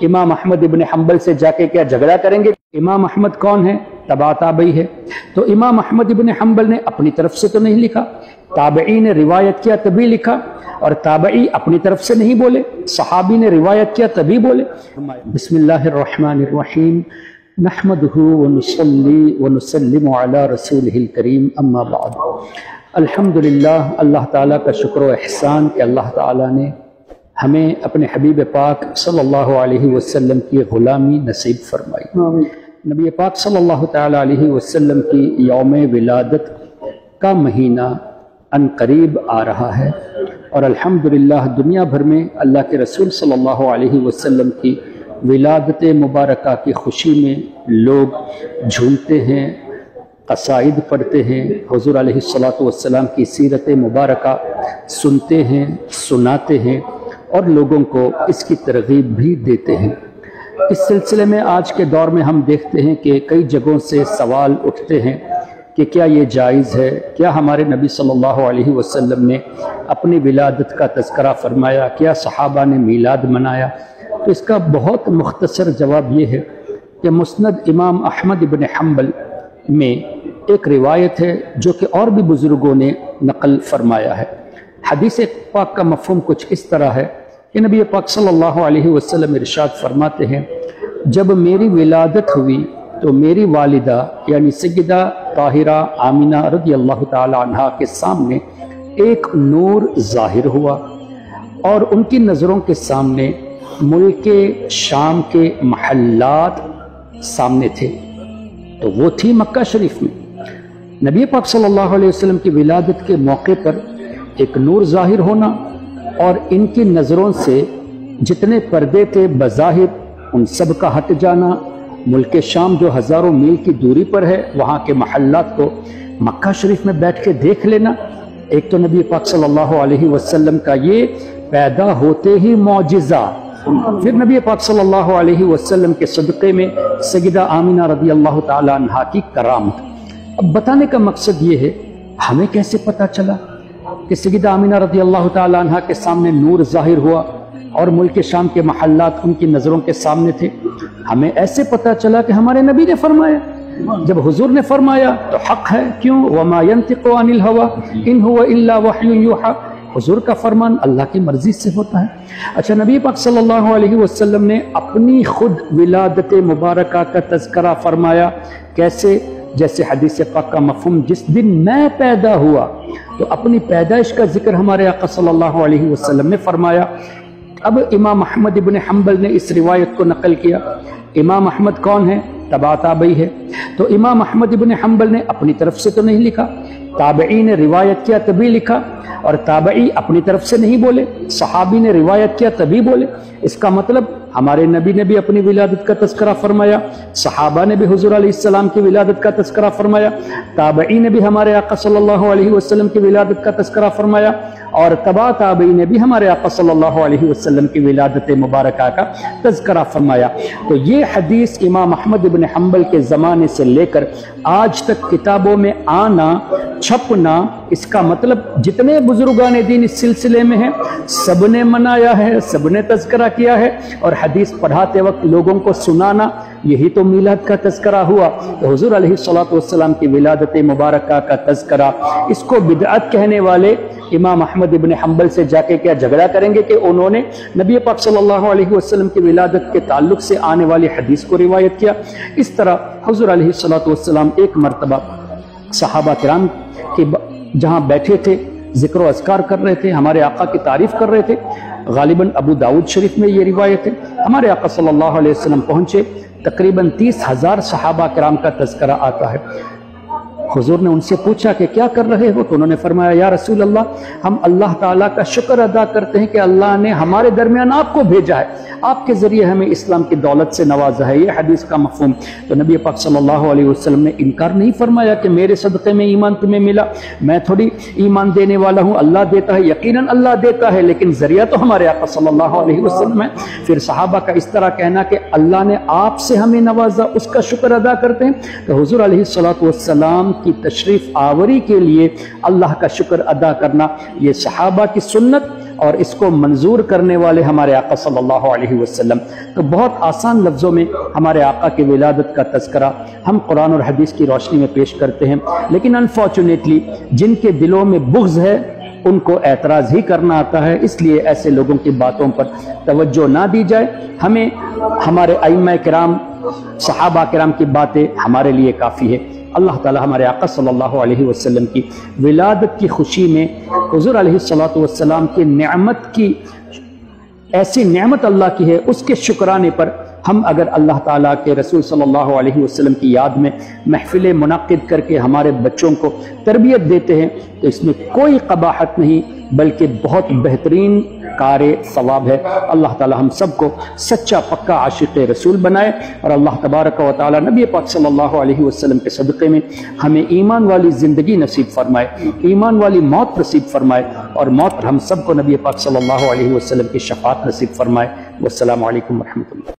इमाम अहमद इब्न हम्बल से जाके क्या झगड़ा करेंगे? इमाम अहमद कौन है? तबा ताबई है। तो इमाम अहमद इब्न हम्बल ने अपनी तरफ से तो नहीं लिखा, ताबई ने रिवायत किया तभी लिखा, और ताबई अपनी तरफ से नहीं बोले, सहाबी ने रिवायत किया तभी बोले। बिस्मिल्लाहिर्रहमानिर्रहीम, नहमदुहु व नुसल्ली व नुसल्लिमु अला रसूलिहिल करीम, अम्मा बाद। अल्हम्दुलिल्लाह, अल्लाह ताला का शुक्र व एहसान कि अल्लाह ताला ने हमें अपने हबीब पाक सल्लल्लाहु अलैहि वसल्लम की गुलामी नसीब फरमाई। नबी पाक सल्लल्लाहु ताला अलैहि वसल्लम की यौम विलादत का महीना अनकरीब आ रहा है, और अल्हम्दुलिल्लाह दुनिया भर में अल्लाह के रसूल सल्लल्लाहु अलैहि वसल्लम की विलादत मुबारका की खुशी में लोग झूमते हैं, कसाइद पढ़ते हैं, हुज़ूर अलैहिस्सलातु वस्सलाम की सीरत मुबारका सुनते हैं, सुनाते हैं और लोगों को इसकी तरगीब भी देते हैं। इस सिलसिले में आज के दौर में हम देखते हैं कि कई जगहों से सवाल उठते हैं कि क्या ये जायज़ है, क्या हमारे नबी सल्लल्लाहु अलैहि वसल्लम ने अपनी विलादत का तज़किरा फरमाया, क्या सहाबा ने मीलाद मनाया? तो इसका बहुत मुख्तसर जवाब ये है कि मुस्नद इमाम अहमद इब्न हम्बल में एक रिवायत है जो कि और भी बुज़ुर्गों ने नकल फरमाया है। हदीस पाक का मफ़हूम कुछ इस तरह है कि नबी पाक सल्लल्लाहु अलैहि वसल्लम इरशाद फरमाते हैं, जब मेरी विलादत हुई तो मेरी वालिदा यानी सय्यदा ताहिरा आमिना रज़ियल्लाहु ताला अन्हा के सामने एक नूर ज़ाहिर हुआ, और उनकी नज़रों के सामने मुल्के शाम के महल्लात सामने थे। तो वो थी मक्का शरीफ में। नबी पाक सल्लल्लाहु अलैहि वसल्लम की विलादत के मौके पर एक नूर ज़ाहिर होना और इनकी नज़रों से जितने पर्दे थे बज़ाहिर उन सब का हट जाना, मुल्क शाम जो हज़ारों मील की दूरी पर है वहाँ के महल्लात को मक्का शरीफ में बैठ के देख लेना, एक तो नबी पाक सल्लल्लाहु अलैहि वसल्लम का ये पैदा होते ही मौजिज़ा, फिर नबी पाक सल्लल्लाहु अलैहि वसल्लम के सदक़े में सय्यदा आमिना रज़ियल्लाहु ताला अन्हा की करामत। अब बताने का मकसद ये है, हमें कैसे पता चला कि सय्यदा आमिना रज़ियल्लाहु ताला अन्हा के सामने नूर ज़ाहिर हुआ और मुल्क शाम के महल्लात उनकी नज़रों के सामने थे? हमें ऐसे पता चला कि हमारे नबी ने फरमाया। जब हुजूर ने फरमाया तो हक है, क्यों? वमा यंतिक़ु अनिल हवा इन हुवा इल्ला वह्युन यूहा, हुजूर का फरमान अल्लाह की मर्जी से होता है। अच्छा, नबी पाक सल्लल्लाहु अलैहि वसल्लम ने अपनी खुद विलादत मुबारका का तज़किरा फरमाया। कैसे? जैसे हदीस पाक का मफ़हूम, जिस दिन मैं पैदा हुआ, तो अपनी पैदाइश का जिक्र हमारे आका सल्लल्लाहु अलैहि वसल्लम ने फरमाया। अब इमाम अहमद इब्न हम्बल ने इस रिवायत को नकल किया। इमाम अहमद कौन है? तबा ताबई है। तो इमाम अहमद इब्न हम्बल ने अपनी तरफ से तो नहीं लिखा, ताबई ने रिवायत किया तभी लिखा, और ताबई अपनी तरफ से नहीं बोले, सहाबी ने रिवायत किया तभी बोले। इसका मतलब हमारे नबी ने भी अपनी विलादत का तज़किरा फरमाया, सहाबा ने भी हुज़ूर अलैहिस्सलाम की विलादत का तज़किरा फरमाया, ताबई ने भी हमारे आका सल्लल्लाहु अलैहि वसल्लम की विलादत का तज़किरा फरमाया, और तबा ताबई ने भी हमारे आका सल्लल्लाहु अलैहि वसल्लम की विलादत मुबारका का तज़किरा फरमाया। तो ये हदीस इमाम अहमद इब्न हम्बल के ज़माने से लेकर आज तक किताबों में आना, छपना, इसका मतलब जितने बुजुर्गान दीन इस सिलसिले में हैं सबने मनाया है, सबने तज़किरा किया है, और हदीस पढ़ाते वक्त लोगों को सुनाना, यही तो मीलाद का तज़किरा हुआ। तो हुज़ूर अलैहिस्सलातु वस्सलाम की विलादत मुबारका का तज़किरा, इसको बिदअत कहने वाले इमाम अहमद इब्न हम्बल से जाके क्या झगड़ा करेंगे कि उन्होंने नबी पाक सल्लल्लाहु अलैहि वसल्लम की विलादत के ताल्लुक से आने वाली हदीस को रिवायत किया। इस तरह हुज़ूर अलैहिस्सलातु वस्सलाम एक मरतबा सहाबा किराम के जहाँ बैठे थे, जिक्र व अज़कार कर रहे थे, हमारे आका की तारीफ कर रहे थे। गालिबन अबू दाऊद शरीफ में ये रिवायत है। हमारे आका सल्लल्लाहु अलैहि वसल्लम पहुंचे, तकरीबन 30,000 सहाबा किराम का तज़किरा आता है। हुजूर ने उनसे पूछा कि क्या कर रहे हो? तो उन्होंने फरमाया, या रसूल अल्लाह, हम अल्लाह ताला का शुक्र अदा करते हैं कि अल्लाह ने हमारे दरमियान आपको भेजा है, आपके जरिए हमें इस्लाम की दौलत से नवाजा है। ये हदीस का मफ़हूम। तो नबी पाक सल्लल्लाहु अलैहि वसल्लम ने इनकार नहीं फरमाया कि मेरे सदक़े में ईमान तुम्हें मिला, मैं थोड़ी ईमान देने वाला हूँ, अल्लाह देता है, यकीनन अल्लाह देता है, लेकिन जरिया तो हमारे आका सल्लल्लाहु अलैहि वसल्लम है। फिर सहाबा का इस तरह कहना कि अल्लाह ने आपसे हमें नवाजा, उसका शुक्र अदा करते हैं। तो हुज़ूर अलैहिस्सलातु वस्सलाम की तशरीफ आवरी के लिए अल्लाह का शुक्र अदा करना, ये सहाबा की सुन्नत اور اس کو منظور کرنے والے ہمارے آقا صلی اللہ علیہ وسلم۔ تو بہت آسان لفظوں میں ہمارے آقا کی ولادت کا تذکرہ ہم قرآن اور حدیث کی روشنی میں پیش کرتے ہیں، لیکن انفارچونیٹلی جن کے دلوں میں بغض ہے ان کو اعتراض ہی کرنا آتا ہے، اس لیے ایسے لوگوں کی باتوں پر توجہ نہ دی جائے۔ ہمیں ہمارے ائمہ کرام، صحابہ کرام کی باتیں ہمارے لیے کافی ہے۔ اللہ تعالی ہمارے آقا صلی اللہ علیہ وسلم کی ولادت کی خوشی میں حضور علیہ السلام کی نعمت کی، ایسی نعمت اللہ کی ہے، اس کے شکرانے پر ہم اگر اللہ تعالیٰ کے رسول صلی اللہ علیہ وسلم کی یاد میں محفلیں منعقد کر کے ہمارے بچوں کو تربیت دیتے ہیں تو اس میں کوئی قباحت نہیں، بلکہ بہت بہترین کار ثواب ہے۔ اللہ تعالیٰ ہم سب کو سچا پکا عاشق رسول بنائے، اور اللہ تبارک و تعالیٰ نبی پاک صلی اللہ علیہ وسلم کے صدقے میں ہمیں ایمان والی زندگی نصیب فرمائے، ایمان والی موت نصیب فرمائے، اور موت پر ہم سب کو نبی پاک صلی اللہ علیہ وسلم کی شفاعت نصیب فرمائے۔ والسلام علیکم ورحمۃ اللہ۔